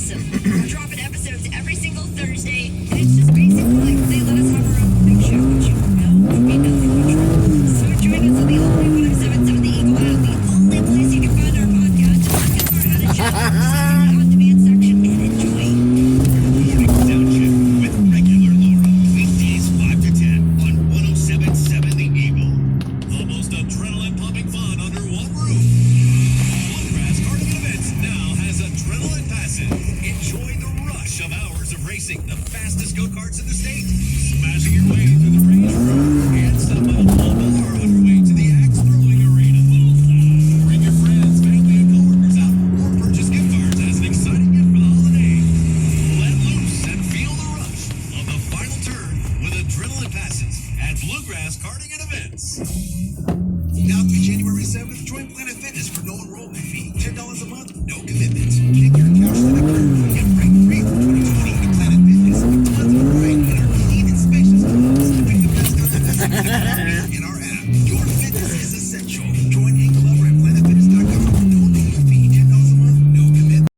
awesome. We're dropping episodes every single Thursday, and it's just basically like they let us have our own big show, which you know would be nothing but trouble. So join us on the all new 1077 The Eagle app, the only place you can find our podcast, to learn how to chat, on demand section, and enjoy. Downshift with regular Laura. Weekdays 5 to 10 on 1077 The Eagle. The most adrenaline-pumping fun under one roof. Bluegrass Karting Events now has adrenaline passes. Enjoy the rush of hours of racing the fastest go-karts in the state. Smashing your way through the range room and stop at a full bar on your way to the axe throwing arena. Bring your friends, family, and coworkers out or purchase gift cards as an exciting gift for the holidays. Let loose and feel the rush of the final turn with adrenaline passes at Bluegrass Karting and Events. Now through January 7th, join Planet Fitness for no enrollment